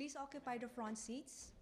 Please occupy the front seats.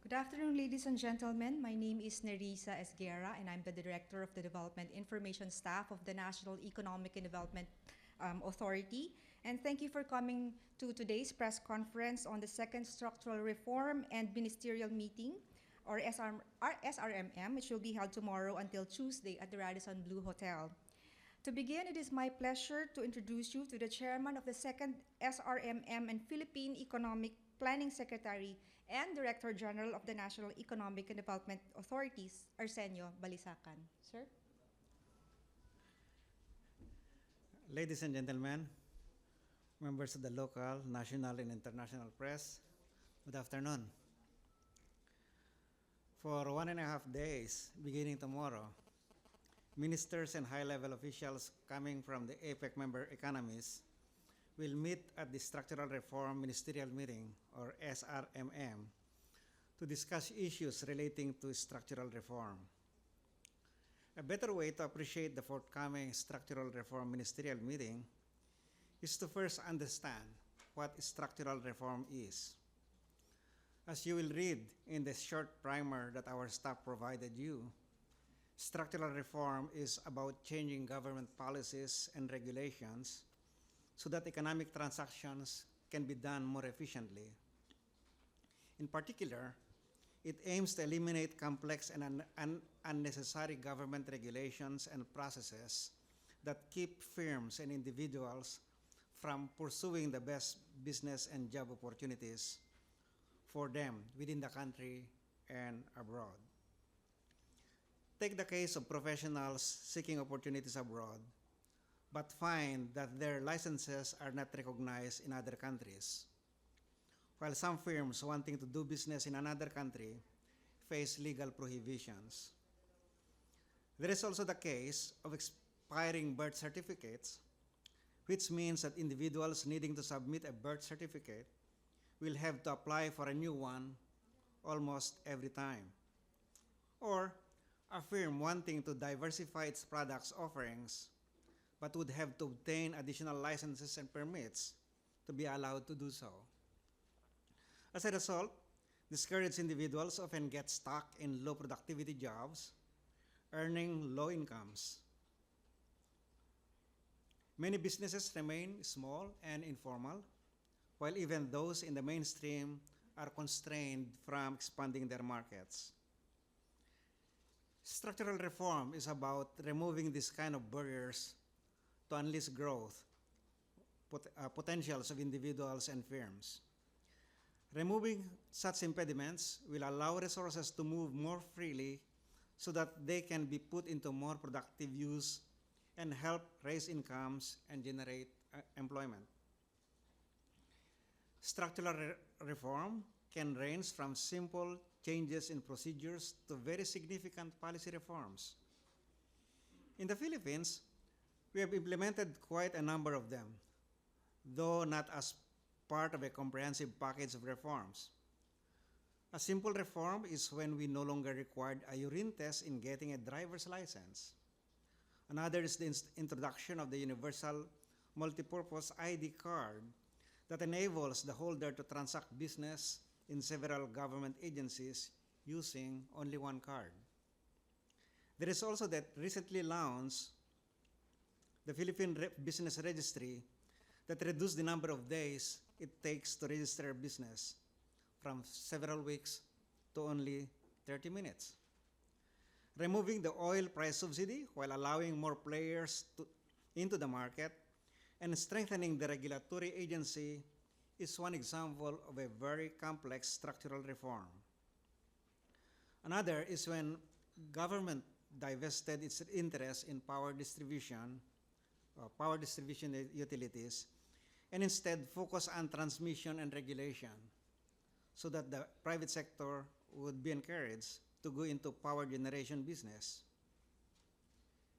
Good afternoon, ladies and gentlemen. My name is Nerissa Esguerra, and I'm the Director of the Development Information Staff of the National Economic and Development Authority. And thank you for coming to today's press conference on the second Structural Reform and Ministerial Meeting, or SRMM, which will be held tomorrow until Tuesday at the Radisson Blu Hotel. To begin, it is my pleasure to introduce you to the Chairman of the second SRMM and Philippine Economic Planning Secretary and Director General of the National Economic and Development Authorities, Arsenio Balisacan. Sir? Ladies and gentlemen, members of the local, national, and international press, good afternoon. For 1.5 days, beginning tomorrow, ministers and high-level officials coming from the APEC member economies will meet at the Structural Reform Ministerial Meeting, or SRMM, to discuss issues relating to structural reform. A better way to appreciate the forthcoming Structural Reform Ministerial Meeting is to first understand what structural reform is. As you will read in the short primer that our staff provided you, structural reform is about changing government policies and regulations so that economic transactions can be done more efficiently. In particular, it aims to eliminate complex and unnecessary government regulations and processes that keep firms and individuals from pursuing the best business and job opportunities for them within the country and abroad. Take the case of professionals seeking opportunities abroad, but find that their licenses are not recognized in other countries, while some firms wanting to do business in another country face legal prohibitions. There is also the case of expiring birth certificates, which means that individuals needing to submit a birth certificate will have to apply for a new one almost every time. Or a firm wanting to diversify its products offerings but would have to obtain additional licenses and permits to be allowed to do so. As a result, discouraged individuals often get stuck in low productivity jobs, earning low incomes. Many businesses remain small and informal, while even those in the mainstream are constrained from expanding their markets. Structural reform is about removing this kind of barriers to unleash growth potentials of individuals and firms. Removing such impediments will allow resources to move more freely so that they can be put into more productive use and help raise incomes and generate employment. Structural reform can range from simple changes in procedures to very significant policy reforms. In the Philippines, we have implemented quite a number of them, though not as part of a comprehensive package of reforms. A simple reform is when we no longer require a urine test in getting a driver's license. Another is the introduction of the Universal Multipurpose ID card that enables the holder to transact business in several government agencies using only one card. There is also that recently launched the Philippine Business Registry that reduced the number of days it takes to register a business from several weeks to only 30 minutes. Removing the oil price subsidy while allowing more players into the market and strengthening the regulatory agency is one example of a very complex structural reform. Another is when government divested its interest in power distribution utilities and instead focus on transmission and regulation so that the private sector would be encouraged to go into power generation business.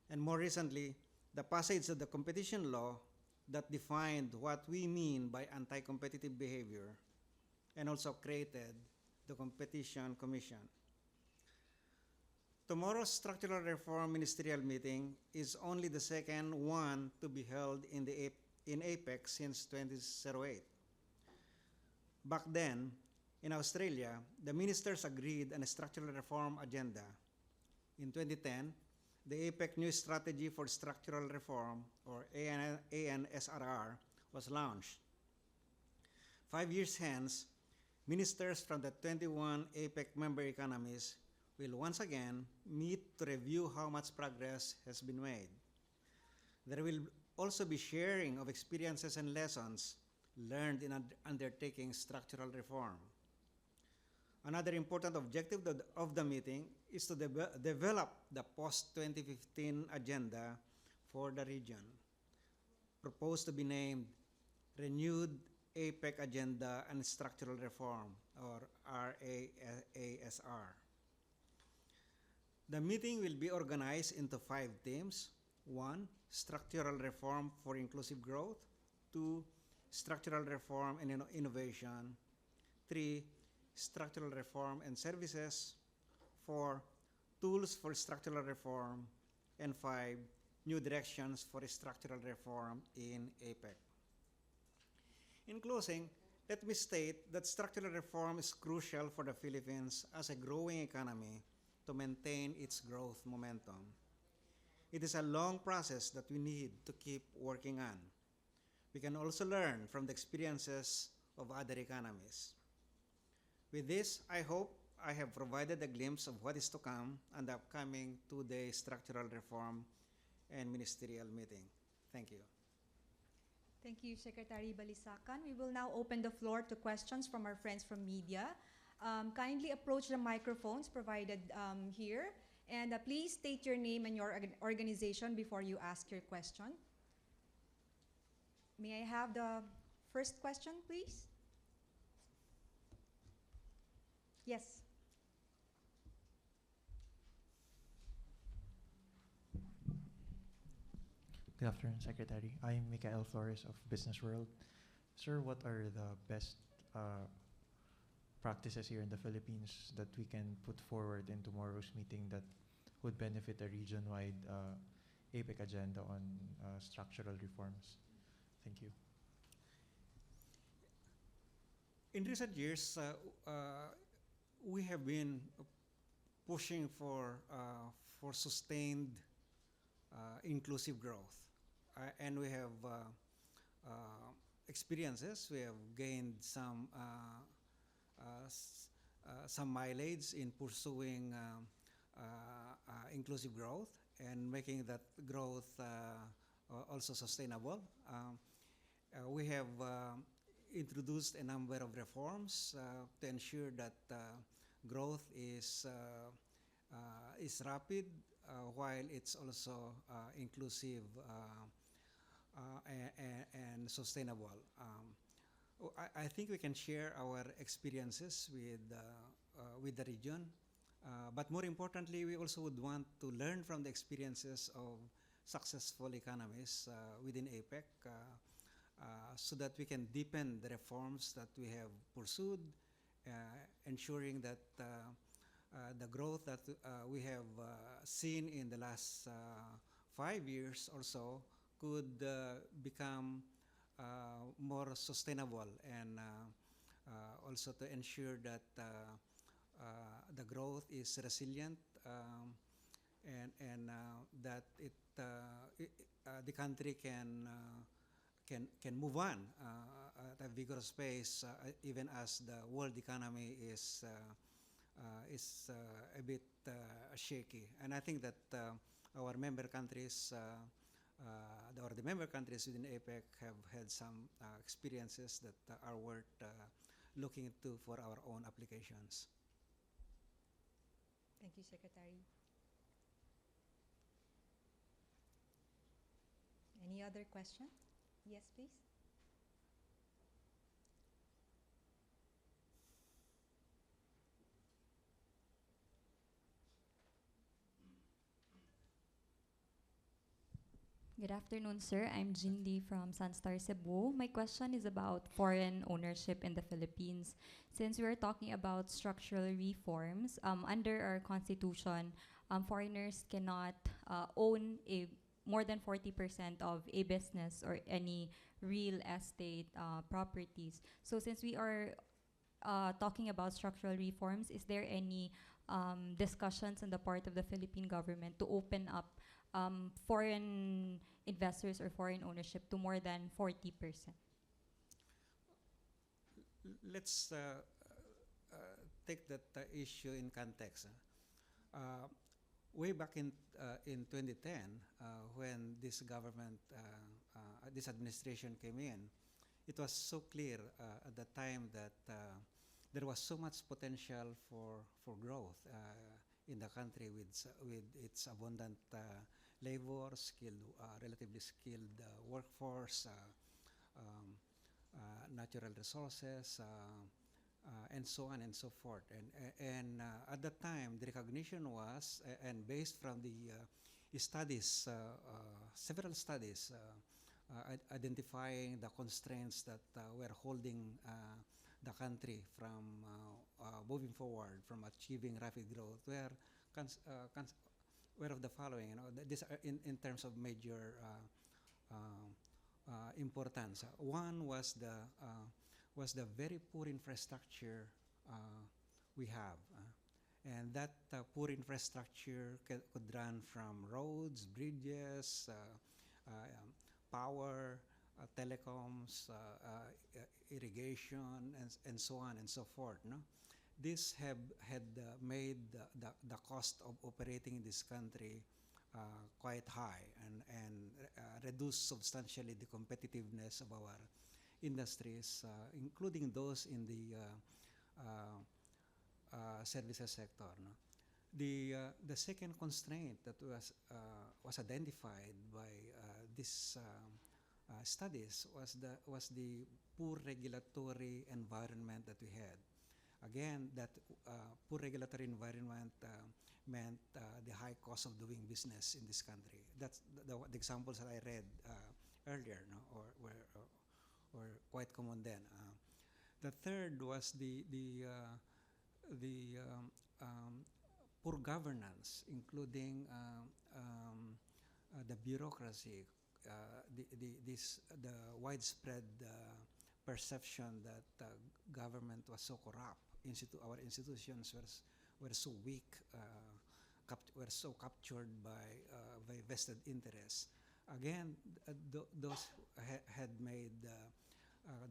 And more recently, the passage of the competition law that defined what we mean by anti-competitive behavior and also created the Competition Commission. Tomorrow's structural reform ministerial meeting is only the second one to be held in APEC since 2008. Back then, in Australia, the ministers agreed on a structural reform agenda. In 2010, the APEC New Strategy for Structural Reform, or ANSRR, was launched. 5 years hence, ministers from the 21 APEC member economies will once again meet to review how much progress has been made. There will also be sharing of experiences and lessons learned in undertaking structural reform. Another important objective of the meeting is to develop the post-2015 agenda for the region, proposed to be named Renewed APEC Agenda and Structural Reform, or RASR. The meeting will be organized into 5 themes. 1, structural reform for inclusive growth. 2, structural reform and innovation. 3, structural reform and services. 4, tools for structural reform. And 5, new directions for structural reform in APEC. In closing, let me state that structural reform is crucial for the Philippines as a growing economy to maintain its growth momentum. It is a long process that we need to keep working on. We can also learn from the experiences of other economies. With this, I hope I have provided a glimpse of what is to come on the upcoming 2-day structural reform and ministerial meeting. Thank you. Thank you, Secretary Balisacan. We will now open the floor to questions from our friends from media. Kindly approach the microphones provided here, and please state your name and your organization before you ask your question. May I have the first question, please? Yes. Good afternoon, Secretary. I'm Mikael Flores of Business World. Sir, what are the best practices here in the Philippines that we can put forward in tomorrow's meeting that would benefit a region-wide APEC agenda on structural reforms? Thank you. In recent years, we have been pushing for sustained inclusive growth. And we have experiences. We have gained some mileage in pursuing inclusive growth and making that growth also sustainable. We have introduced a number of reforms to ensure that growth is rapid while it's also inclusive and sustainable. I think we can share our experiences with the region, but more importantly, we also would want to learn from the experiences of successful economies within APEC so that we can deepen the reforms that we have pursued, ensuring that the growth that we have seen in the last 5 years or so could become more sustainable, and also to ensure that the growth is resilient and that the country can move on at a vigorous pace even as the world economy is a bit shaky. And I think that our member countries, or the member countries within APEC, have had some experiences that are worth looking into for our own applications. Thank you, Secretary. Any other question? Yes, please. Good afternoon, sir. I'm Jindy from Sunstar Cebu. My question is about foreign ownership in the Philippines. Since we're talking about structural reforms, under our constitution, foreigners cannot own a more than 40% of a business or any real estate properties. So since we are talking about structural reforms, is there any discussions on the part of the Philippine government to open up foreign investors or foreign ownership to more than 40%? Let's take that issue in context. Way back in 2010, when this government, this administration came in, it was so clear at the time that there was so much potential for growth in the country with its abundant labor, relatively skilled workforce, natural resources, and so on and so forth. And at that time, the recognition was, and based from the studies, several studies identifying the constraints that were holding the country from moving forward, from achieving rapid growth, were of the following. These are in terms of major importance. One was the very poor infrastructure we have, and that poor infrastructure could run from roads, bridges, power, telecoms, irrigation, and so on and so forth. No? This had made the cost of operating in this country quite high and reduced substantially the competitiveness of our industries, including those in the services sector. No? The second constraint that was identified by these studies was the poor regulatory environment that we had. Again, that poor regulatory environment meant the high cost of doing business in this country. That's the examples that I read earlier, no? or were quite common then. The third was the poor governance, including the bureaucracy, the widespread perception that government was so corrupt. Our institutions were so weak, were so captured by vested interests. Again, those had made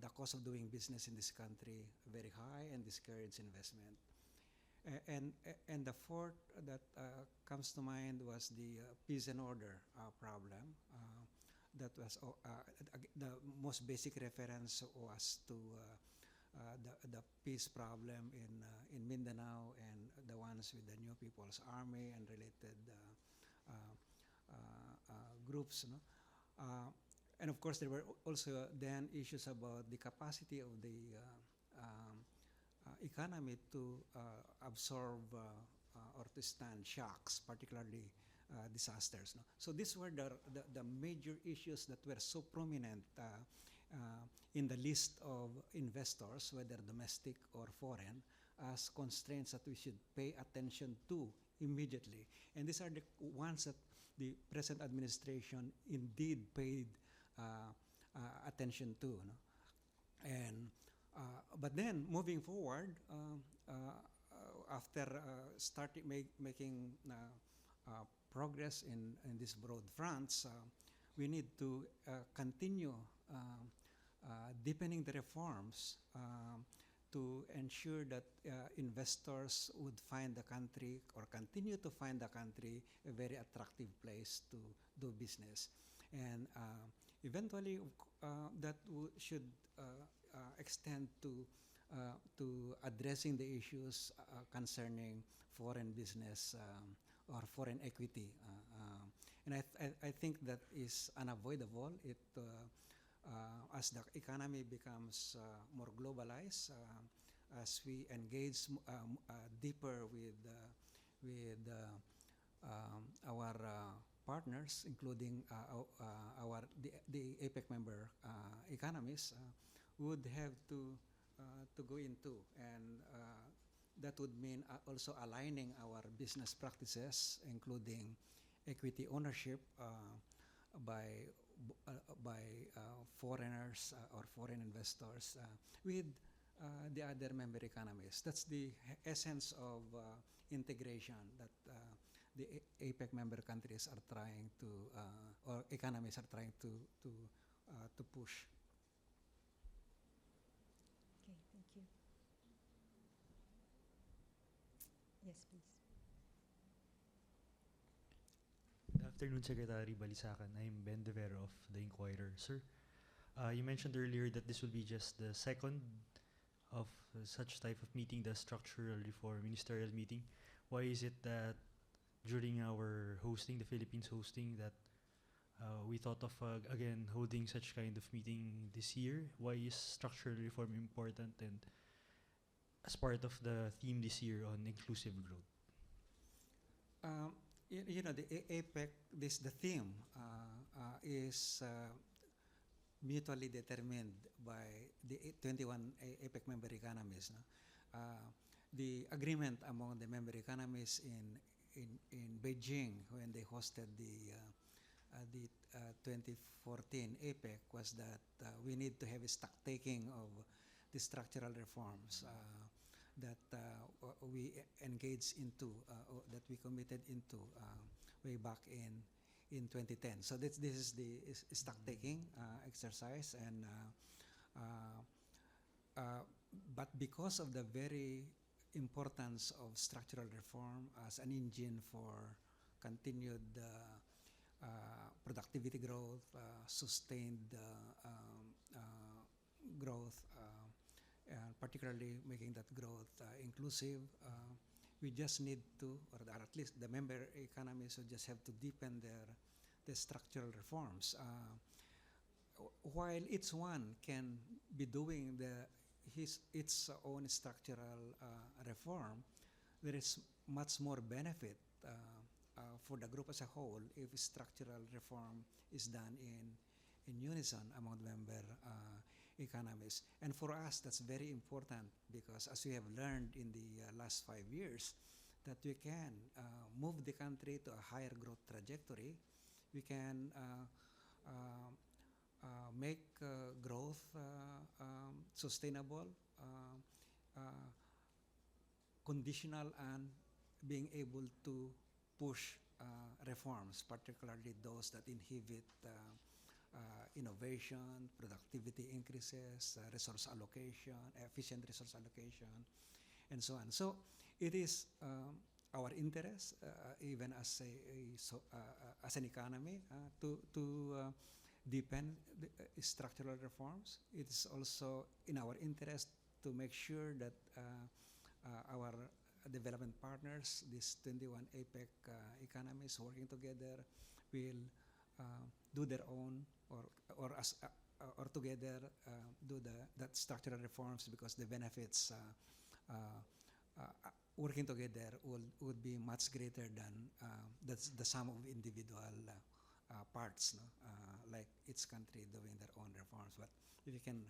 the cost of doing business in this country very high and discouraged investment. And the fourth that comes to mind was the peace and order problem. That was the most basic reference was to the peace problem in Mindanao and the ones with the New People's Army and related groups. No? And of course, there were also then issues about the capacity of the economy to absorb or to stand shocks, particularly disasters. No? So these were the major issues that were so prominent in the list of investors, whether domestic or foreign, as constraints that we should pay attention to immediately. And these are the ones that the present administration indeed paid attention to. No? And but then moving forward, after starting making progress in these broad fronts, we need to continue deepening the reforms to ensure that investors would find the country or continue to find the country a very attractive place to do business. And eventually that should extend to addressing the issues concerning foreign business or foreign equity. And I think that is unavoidable. As the economy becomes more globalized, as we engage deeper with our partners, including the APEC member economies, would have to go into, and that would mean also aligning our business practices, including equity ownership by foreigners or foreign investors with the other member economies. That's the essence of integration that the APEC member countries are trying to, or economies are trying to push. Okay, thank you. Yes, please. Good afternoon, Secretary Balisacan. I'm Ben Devero of The Inquirer. Sir, you mentioned earlier that this will be just the second of such type of meeting, the structural reform ministerial meeting. Why is it that during our hosting, the Philippines hosting, that we thought of again holding such kind of meeting this year? Why is structural reform important, and as part of the theme this year on inclusive growth? You know, the APEC, the theme is mutually determined by the 21 APEC member economies. No? The agreement among the member economies in Beijing when they hosted the 2014 APEC was that we need to have a stock taking of the structural reforms that we engaged into, that we committed into way back in 2010. So this is the stock taking exercise, and but because of the very importance of structural reform as an engine for continued productivity growth, sustained growth, and particularly making that growth inclusive, we just need to, or at least the member economies would just have to deepen their structural reforms. While each one can be doing its own structural reform, there is much more benefit for the group as a whole if structural reform is done in unison among member economies. And for us, that's very important because, as we have learned in the last 5 years, that we can move the country to a higher growth trajectory. We can make growth sustainable, conditional, and being able to push reforms, particularly those that inhibit innovation, productivity increases, resource allocation, efficient resource allocation, and so on. So it is our interest, even as as an economy, to deepen the structural reforms. It is also in our interest to make sure that our development partners, these 21 APEC economies working together, will do their own or together do that structural reforms, because the benefits working together would be much greater than the sum of individual parts, no? Like each country doing their own reforms. But if you can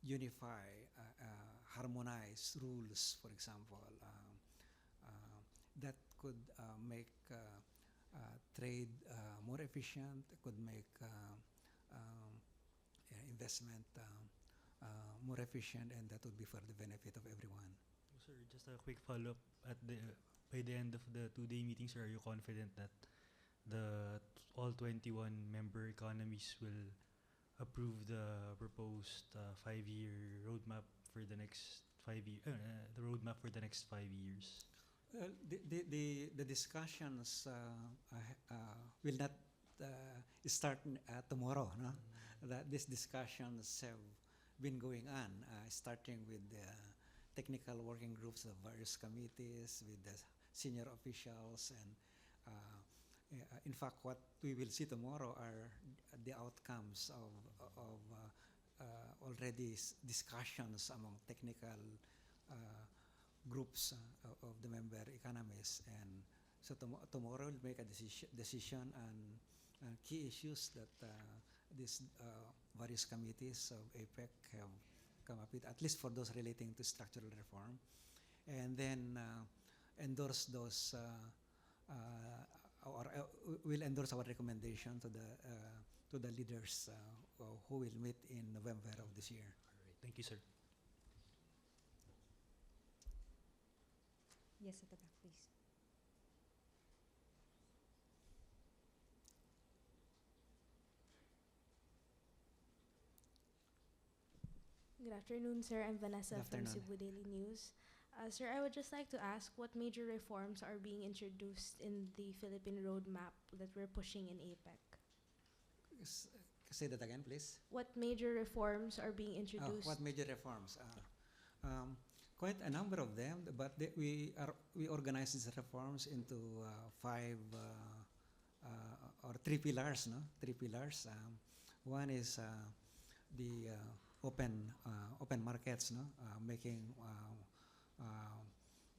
unify, harmonize rules, for example, that could make trade more efficient, could make investment more efficient, and that would be for the benefit of everyone. Sir, just a quick follow-up. By the end of the 2-day meetings, are you confident that all 21 member economies will approve the proposed 5-year roadmap for the next 5 years? The roadmap for the next 5 years. The discussions will not start tomorrow. No, that these discussions have been going on, starting with the technical working groups of various committees, with the senior officials, and in fact, what we will see tomorrow are the outcomes of already discussions among technical groups of the member economies, and So tomorrow we'll make a decision on key issues that these various committees of APEC have come up with, at least for those relating to structural reform, and then endorse those or will endorse our recommendation to the leaders who will meet in November of this year. All right. Thank you, sir. Yes, at the back, please. Good afternoon, sir. I'm Vanessa Good from afternoon. Cebu Daily News. Sir, I would just like to ask what major reforms are being introduced in the Philippine roadmap that we're pushing in APEC? Say that again, please. What major reforms are being introduced? What major reforms? Quite a number of them, but we organize these reforms into five or three pillars. No, three pillars. One is the open markets. No, making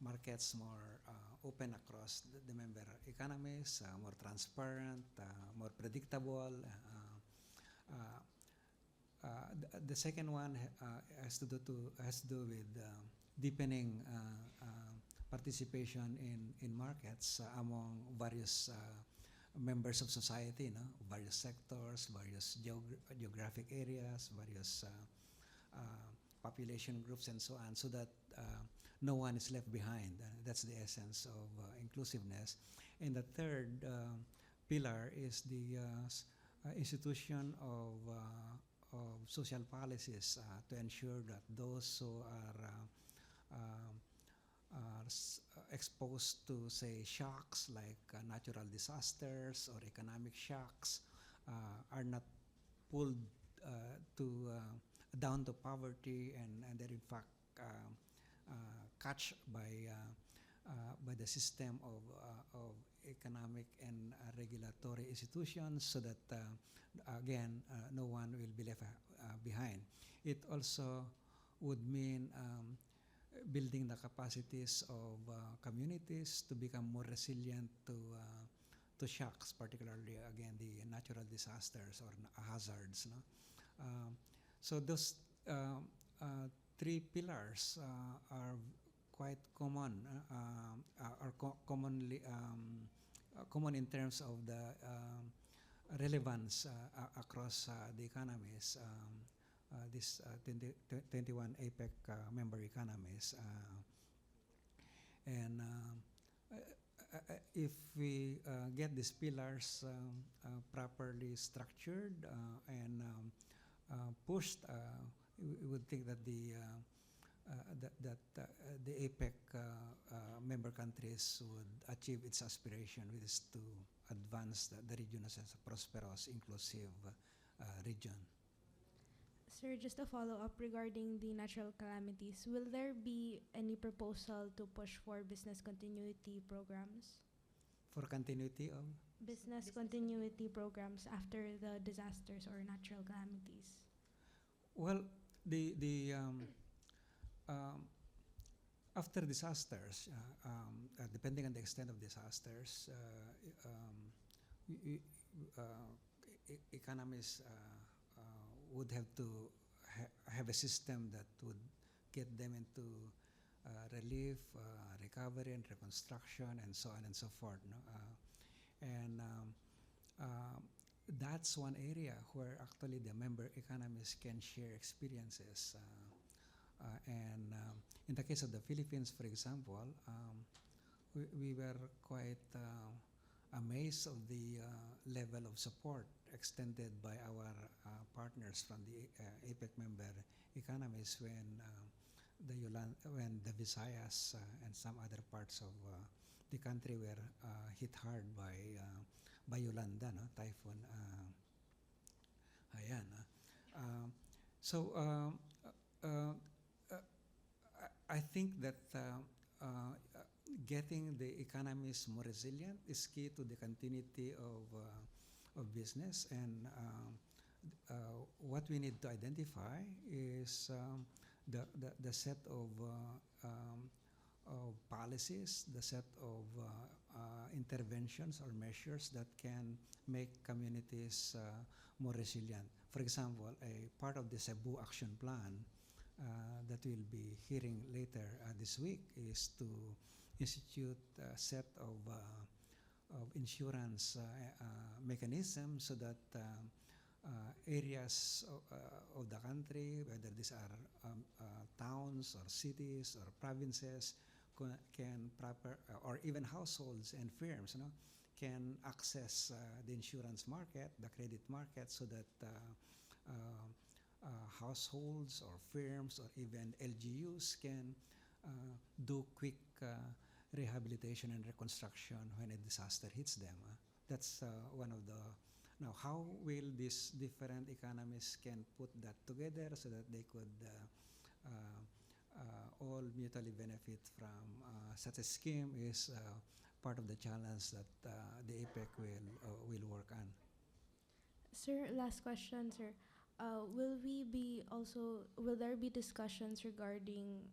markets more open across the member economies, more transparent, more predictable. The second one has to do with deepening participation in markets among various members of society, no? Various sectors, various geographic areas, various population groups, and so on, so that no one is left behind. That's the essence of inclusiveness. And the third pillar is the institution of social policies to ensure that those who are exposed to, say, shocks like natural disasters or economic shocks are not pulled down to poverty, and they're in fact catch by the system of economic and regulatory institutions, so that again no one will be left behind. It also would mean building the capacities of communities to become more resilient to shocks, particularly again the natural disasters or hazards. No? So those three pillars are quite common, commonly common in terms of the relevance across the economies. This 21 APEC member economies, and if we get these pillars properly structured and pushed, we would think that the APEC member countries would achieve its aspiration, which is to advance the region as a prosperous, inclusive region. Sir, just a follow-up regarding the natural calamities. Will there be any proposal to push for business continuity programs? For continuity of? Business continuity programs after the disasters or natural calamities? Well, the after disasters, depending on the extent of disasters, economies would have to have a system that would get them into relief, recovery, and reconstruction, and so on and so forth. No? And that's one area where actually the member economies can share experiences. And in the case of the Philippines, for example, we were quite amazed of the level of support extended by our partners from the APEC member economies when the Visayas and some other parts of the country were hit hard by Yolanda, no? Typhoon Haiyan. So I think that getting the economies more resilient is key to the continuity of business, and what we need to identify is the set of policies, the set of interventions or measures that can make communities more resilient. For example, a part of the Cebu Action Plan that we'll be hearing later this week is to institute a set of insurance mechanisms so that areas of the country, whether these are towns or cities or provinces, can proper or even households and firms, can access the insurance market, the credit market, so that households or firms or even LGUs can do quick rehabilitation and reconstruction when a disaster hits them. That's one of the. Now, how will these different economies can put that together so that they could all mutually benefit from such a scheme is part of the challenge that the APEC will work on. Sir, last question, sir. Will there be discussions regarding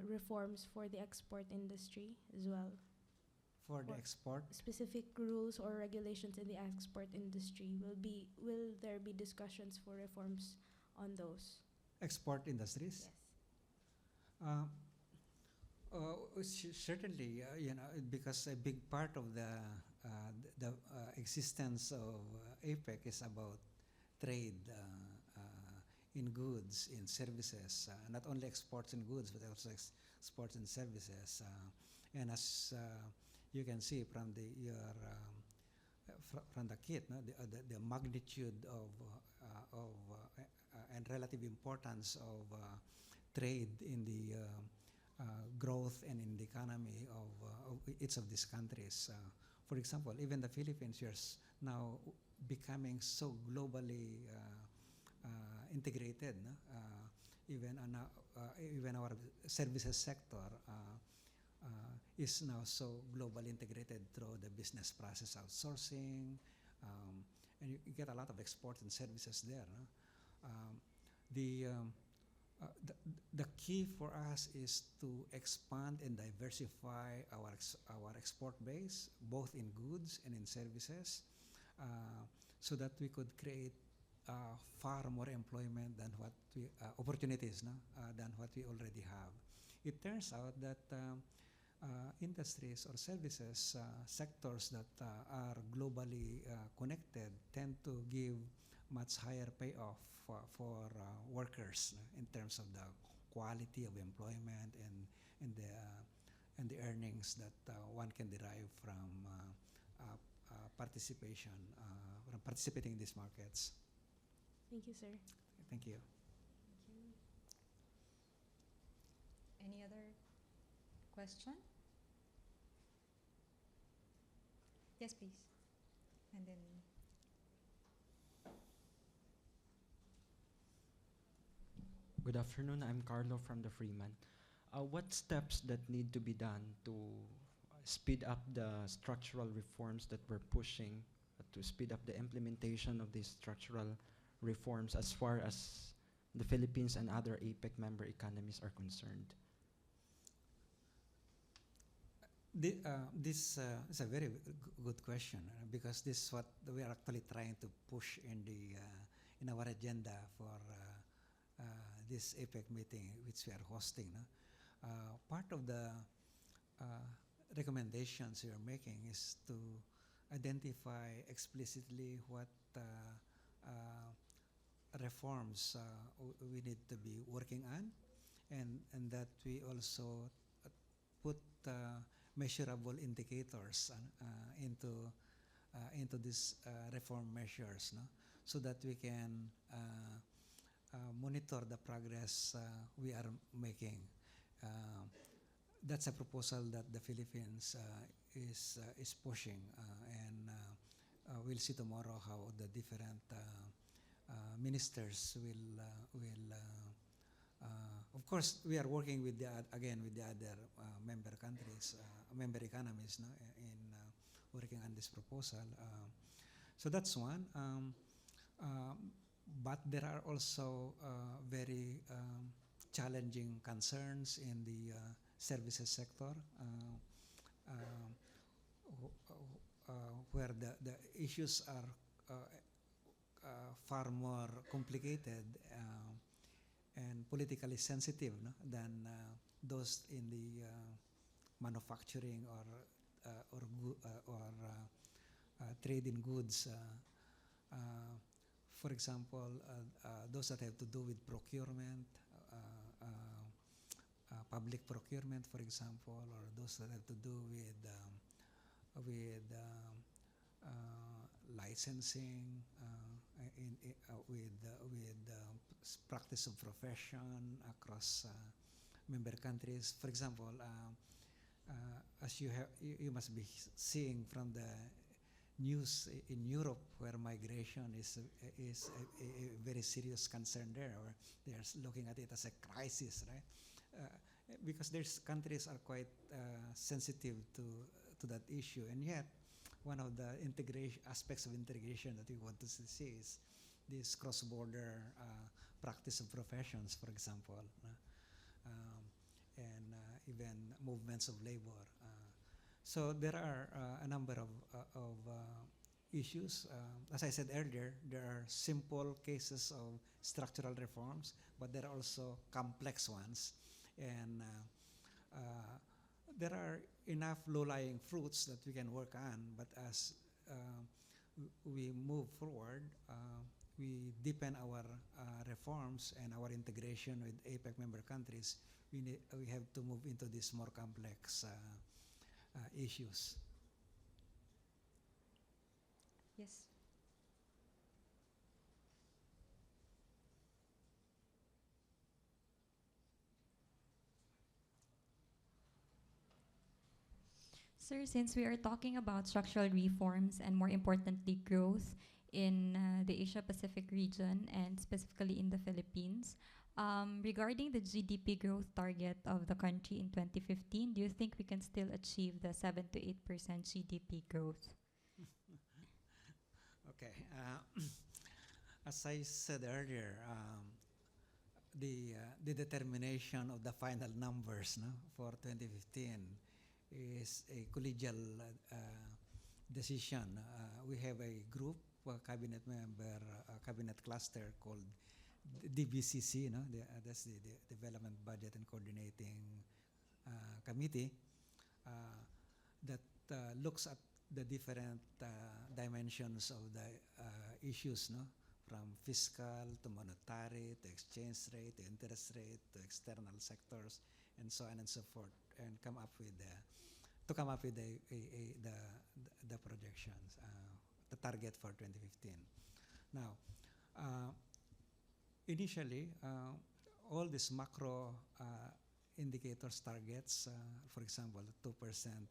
reforms for the export industry as well? For the Or export, specific rules or regulations in the export industry, will there be discussions for reforms on those? export industries. Yes. Certainly, because a big part of the existence of APEC is about trade in goods, in services, not only exports in goods, but also exports in services. And as you can see from from the kit, the magnitude of and relative importance of trade in the growth and in the economy of each of these countries. For example, even the Philippines is now becoming so globally integrated. Even our services sector is now so globally integrated through the business process outsourcing, and you get a lot of exports and services there. The key for us is to expand and diversify our export base, both in goods and in services, so that we could create far more employment than what opportunities than what we already have. It turns out that industries or services sectors that are globally connected tend to give much higher payoff for workers in terms of the quality of employment and the earnings that one can derive from participating in these markets. Thank you, sir. Thank you. Any other question? Yes, please. And then Good afternoon. I'm Carlo from the Freeman. What steps that need to be done to speed up the structural reforms that we're pushing, to speed up the implementation of these structural reforms as far as the Philippines and other APEC member economies are concerned? This is a very good question because this is what we are actually trying to push in our agenda for this APEC meeting, which we are hosting. Part of the recommendations we are making is to identify explicitly what reforms we need to be working on, and that we also put measurable indicators into these reform measures, so that we can monitor the progress we are making. That's a proposal that the Philippines is pushing, and we'll see tomorrow how the different ministers will. Of course, we are working with the other member countries, member economies, in working on this proposal. So that's one. But there are also very challenging concerns in the services sector, where the issues are far more complicated and politically sensitive, no, than those in the manufacturing or trade in goods. For example, those that have to do with procurement, public procurement, for example, or those that have to do with licensing, with practice of profession across member countries. For example, as you must be seeing from the news in Europe, where migration is a very serious concern there, or they are looking at it as a crisis, right? Because there's countries are quite sensitive to that issue, and yet one of the integration aspects of integration that we want to see is this cross-border practice of professions, for example, and even movements of labor. So there are a number of issues. As I said earlier, there are simple cases of structural reforms, but there are also complex ones. And there are enough low-lying fruits that we can work on, but as we move forward, we deepen our reforms and our integration with APEC member countries, we have to move into these more complex issues. Yes. Sir, since we are talking about structural reforms and more importantly growth in the Asia-Pacific region and specifically in the Philippines, regarding the GDP growth target of the country in 2015, do you think we can still achieve the 7 to 8% GDP growth? Okay. As I said earlier, the determination of the final numbers, no, for 2015 is a collegial decision. We have a group, cabinet member, cabinet cluster called DBCC, no? That's the Development Budget and Coordinating Committee that looks at the different dimensions of the issues, no? From fiscal to monetary to exchange rate to interest rate to external sectors and so on and so forth, and come up with the projections, the target for 2015. Now, initially, all these macro indicators targets, for example, 2%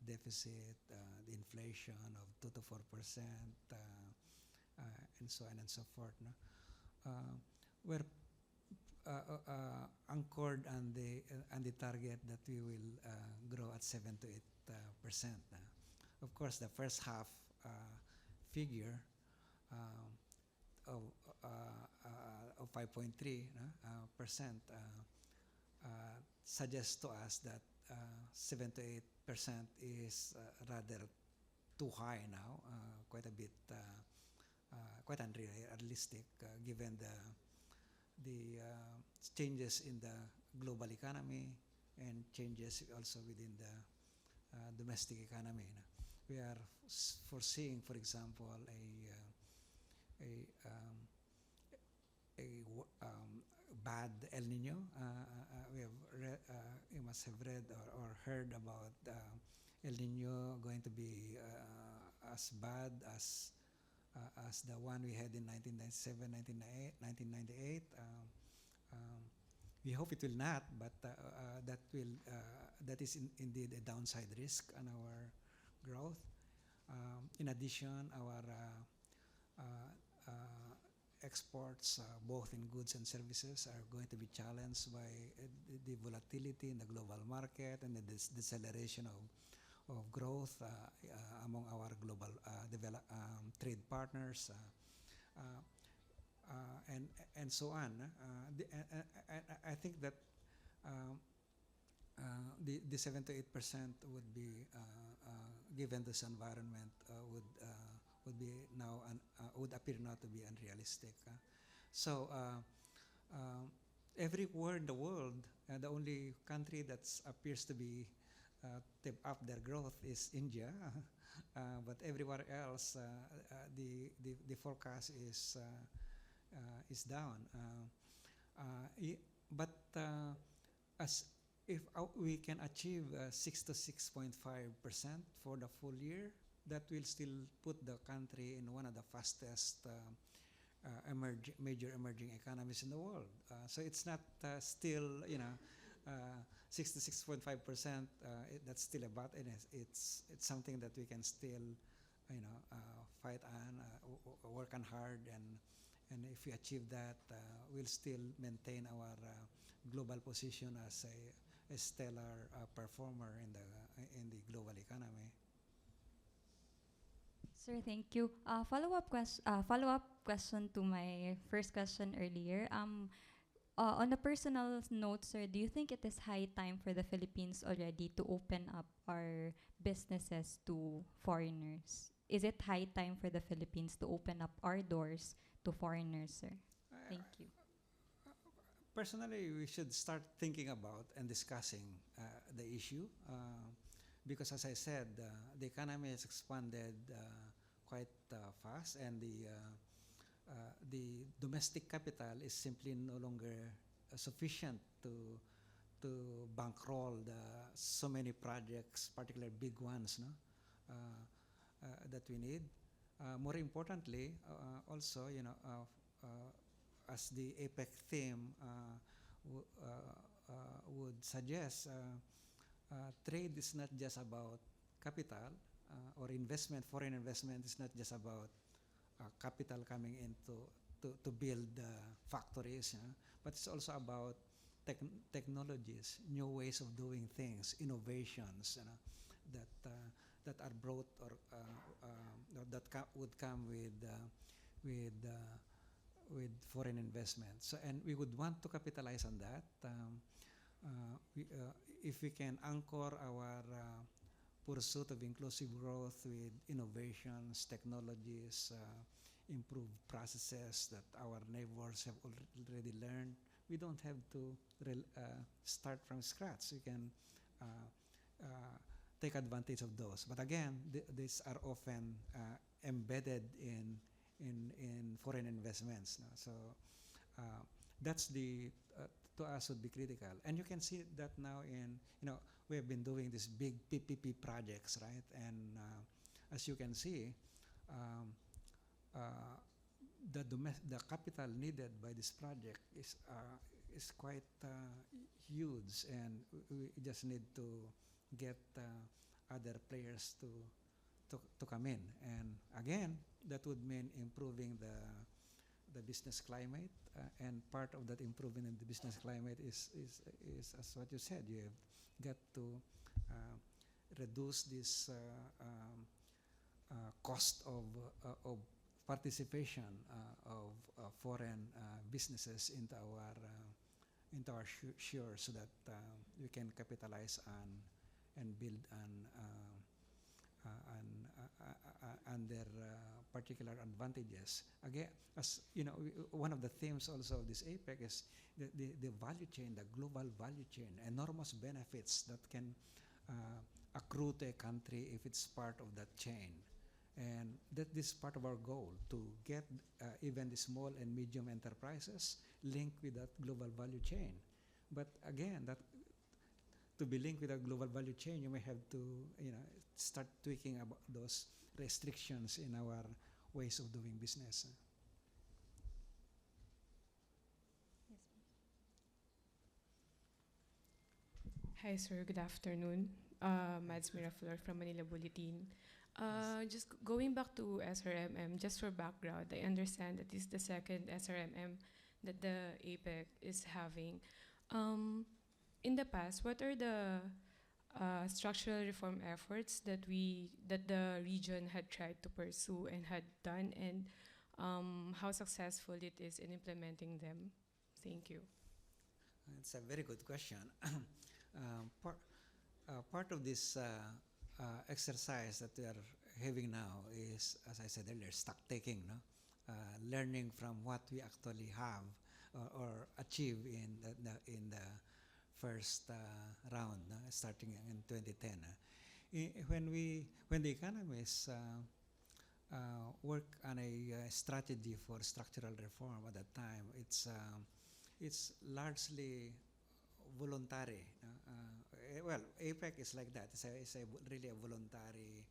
deficit, the inflation of 2 to 4%, and so on and so forth, no? Were anchored on the target that we will grow at 7 to 8%. Of course, the first half figure of 5.3% suggests to us that 7 to 8% is rather too high now, quite a bit, quite unrealistic, given the changes in the global economy and changes also within the domestic economy. We are foreseeing, for example, a bad El Nino. You must have read or heard about El Nino going to be as bad as the one we had in 1997, 1998. We hope it will not, but that is indeed a downside risk on our growth. In addition, our exports, both in goods and services, are going to be challenged by the volatility in the global market and the deceleration of growth among our global trade partners, and so on. I think that the 7 to 8% would be given this environment, would be now would appear now to be unrealistic. So everywhere in the world, the only country that appears to be tip up their growth is India, but everywhere else, the forecast is down. But as if we can achieve 6 to 6.5% for the full year, that will still put the country in one of the fastest major emerging economies in the world. So it's not still, 6 to 6.5%. That's still about, and it's something that we can still, fight on, work on hard, and if we achieve that, we'll still maintain our global position as a stellar performer in the global economy. Sir, thank you. Follow-up question to my first question earlier. On a personal note, sir, do you think it is high time for the Philippines already to open up our businesses to foreigners? Is it high time for the Philippines to open up our doors to foreigners, sir? Thank you. Personally, we should start thinking about and discussing the issue because, as I said, the economy has expanded quite fast, and the domestic capital is simply no longer sufficient to bankroll so many projects, particularly big ones, that we need. More importantly, also, as the APEC theme would suggest, trade is not just about capital or investment. Foreign investment is not just about capital coming in to build factories, but it's also about technologies, new ways of doing things, innovations, that are brought or that would come with foreign investment. So, and we would want to capitalize on that. If we can anchor our pursuit of inclusive growth with innovations, technologies, improved processes that our neighbors have already learned, we don't have to start from scratch. We can take advantage of those. But again, these are often embedded in foreign investments. So that's to us would be critical. And you can see that now we have been doing these big PPP projects, right? And as you can see, the capital needed by this project is quite huge, and we just need to get other players to come in. And again, that would mean improving the business climate, and part of that improvement in the business climate is as what you said, you have got to reduce this cost of participation of foreign businesses into our shores, so that we can capitalize on and build on their particular advantages. Again, as you know, one of the themes also of this APEC is the value chain, the global value chain, enormous benefits that can accrue to a country if it's part of that chain. And that this is part of our goal, to get even the small and medium enterprises linked with that global value chain. But again, that to be linked with a global value chain, you may have to start tweaking about those restrictions in our ways of doing business. Yes, Hi, sir. Good afternoon. Mads Miraflor from Manila Bulletin. Just going back to SRMM, just for background, I understand that this is the second SRMM that the APEC is having. In the past, what are the structural reform efforts that the region had tried to pursue and had done, and how successful it is in implementing them? Thank you. It's a very good question. Part of this exercise that we are having now is, as I said earlier, stock taking, no? Learning from what we actually have or achieve in the first round, starting in 2010. When the economists work on a strategy for structural reform at that time, it's largely voluntary. Well, APEC is like that. It's really a voluntary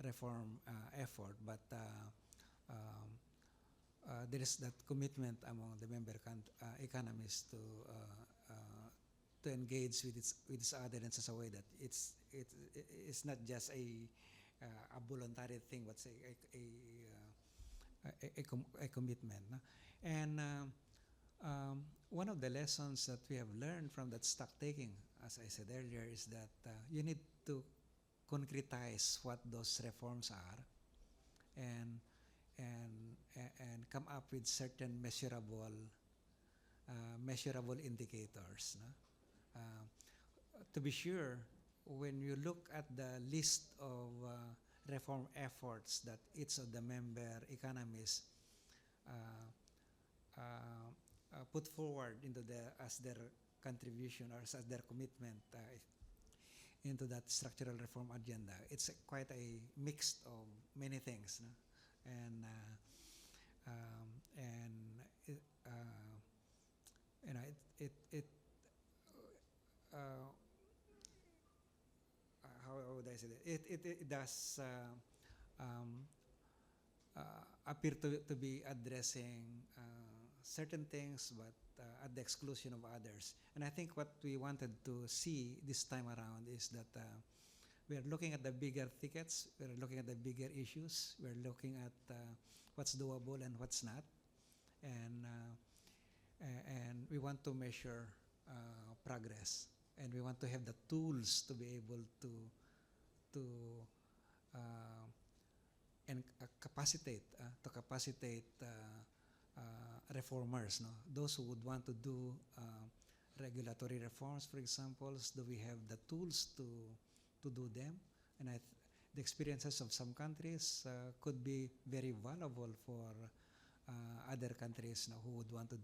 reform effort, but there is that commitment among the member economies to engage with its other in such a way that it's not just a voluntary thing, but a commitment. No? And one of the lessons that we have learned from that stock taking, as I said earlier, is that you need to concretize what those reforms are, and come up with certain measurable indicators. No? To be sure, when you look at the list of reform efforts that each of the member economies put forward as their contribution or as their commitment into that structural reform agenda, it's quite a mix of many things, no? And you know, how would I say that? It does appear to be addressing certain things, but at the exclusion of others. And I think what we wanted to see this time around is that we are looking at the bigger tickets, we are looking at the bigger issues, we are looking at what's doable and what's not, and we want to measure progress, and we want to have the tools to be able to capacitate reformers, no? Those who would want to do regulatory reforms, for example. Do we have the tools to do them? And the experiences of some countries could be very valuable for other countries, no, who would want to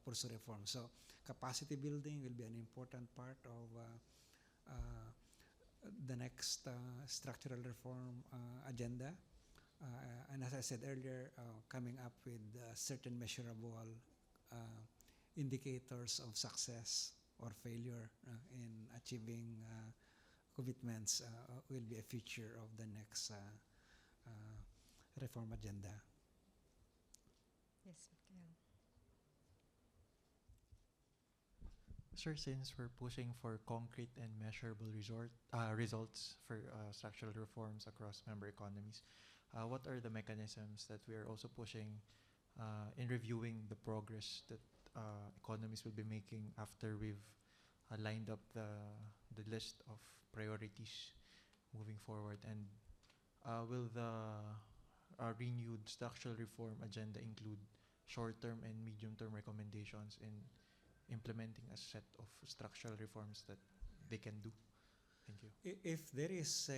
pursue reform. So capacity building will be an important part of the next structural reform agenda. And as I said earlier, coming up with certain measurable indicators of success or failure in achieving commitments will be a feature of the next reform agenda. Yes, Miguel. Sir, since we're pushing for concrete and measurable results for structural reforms across member economies, what are the mechanisms that we are also pushing in reviewing the progress that economies will be making after we've lined up the list of priorities moving forward? And will the renewed structural reform agenda include short-term and medium-term recommendations in implementing a set of structural reforms that they can do? Thank you. If there is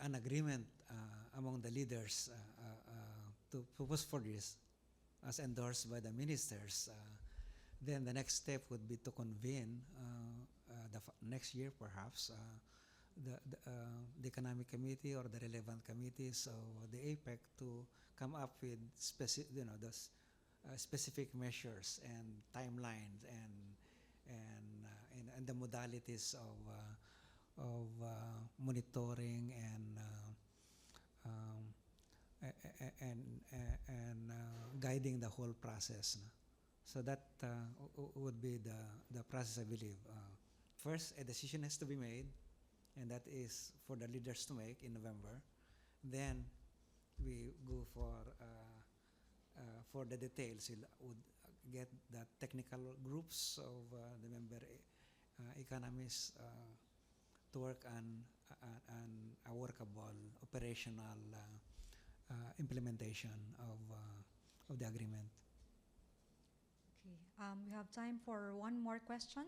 an agreement among the leaders to push for this, as endorsed by the ministers, then the next step would be to convene next year, perhaps, the economic committee or the relevant committees of the APEC to come up with those specific measures and timelines and the modalities of monitoring and guiding the whole process. No? So that would be the process, I believe. First, a decision has to be made, and that is for the leaders to make in November. Then we go for the details. We would get the technical groups of the member economies to work on a workable operational implementation of the agreement. Okay. We have time for one more question.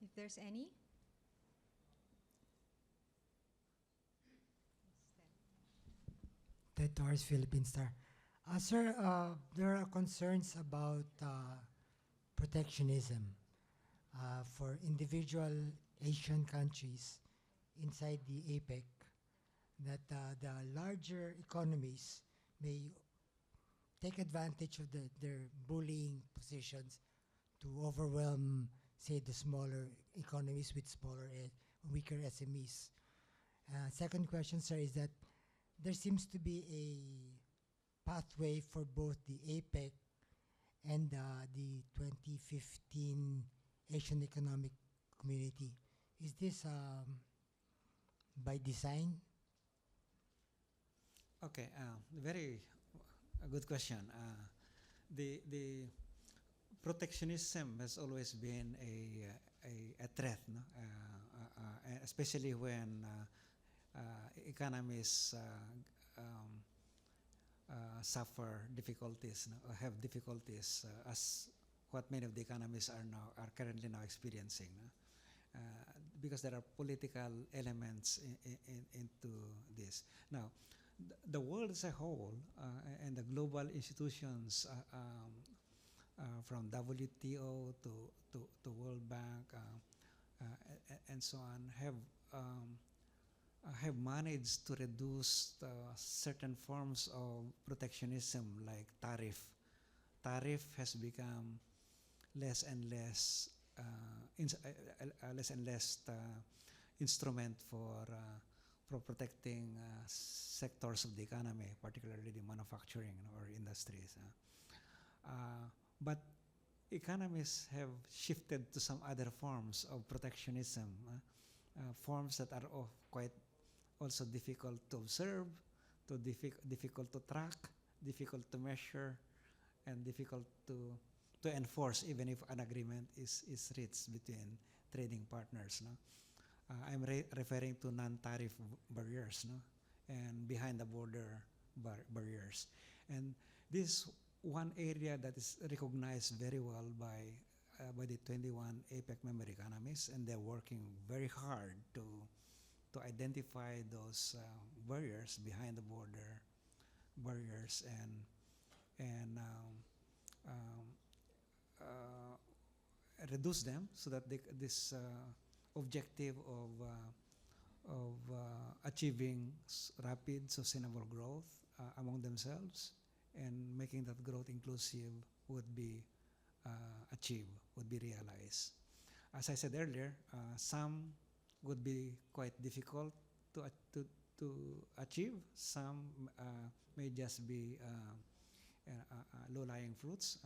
if there's any. Ted Torres, Philippine Star. Sir, there are concerns about protectionism for individual Asian countries inside the APEC, that the larger economies may take advantage of their bullying positions to overwhelm, say, the smaller economies with smaller, weaker SMEs. Second question, sir, is that there seems to be a pathway for both the APEC and the 2015 Asian Economic Community. Is this by design? Okay, very a good question. The protectionism has always been a threat, no? Especially when economies suffer difficulties, no? Or have difficulties, as what many of the economies are currently now experiencing, no? Because there are political elements into this. Now, the world as a whole and the global institutions, from WTO to World Bank and so on, have managed to reduce certain forms of protectionism, like tariff. Tariff has become less and less instrument for protecting sectors of the economy, particularly the manufacturing or industries. But economies have shifted to some other forms of protectionism, forms that are quite also difficult to observe, difficult to track, difficult to measure, and difficult to enforce, even if an agreement is reached between trading partners. No? I'm referring to non-tariff barriers, no? And behind the border barriers. And this one area that is recognized very well by the 21 APEC member economies, and they're working very hard to identify those barriers behind the border barriers and reduce them, so that this objective of achieving rapid sustainable growth among themselves and making that growth inclusive would be achieved, would be realized. As I said earlier, some would be quite difficult to achieve. Some may just be low-lying fruits,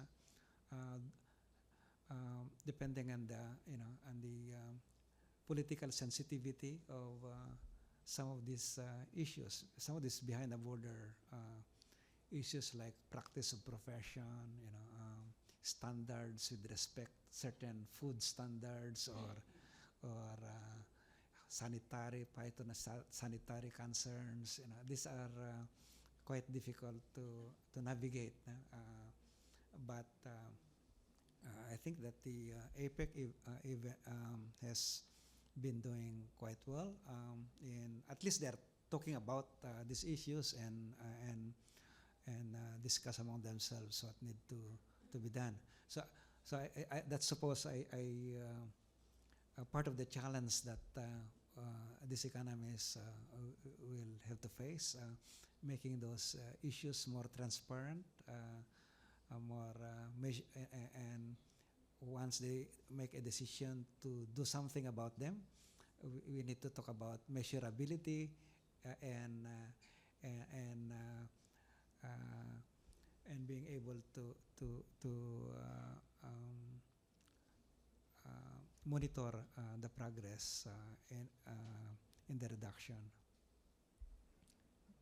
depending on the political sensitivity of some of these issues. Some of these behind the border issues, like practice of profession, standards with respect certain food standards or sanitary sanitary concerns. These are quite difficult to navigate. But I think that the APEC has been doing quite well. At least they're talking about these issues and discuss among themselves what need to be done. So that's suppose part of the challenge that these economies will have to face, making those issues more transparent, and once they make a decision to do something about them, we need to talk about measurability and being able to monitor the progress in the reduction.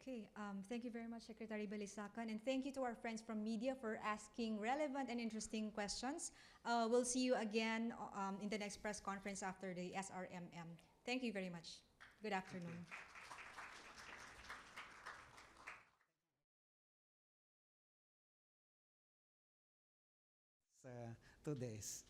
Okay, thank you very much, Secretary Balisacan, and thank you to our friends from media for asking relevant and interesting questions. We'll see you again in the next press conference after the SRMM. Thank you very much. Good afternoon. It's 2 days.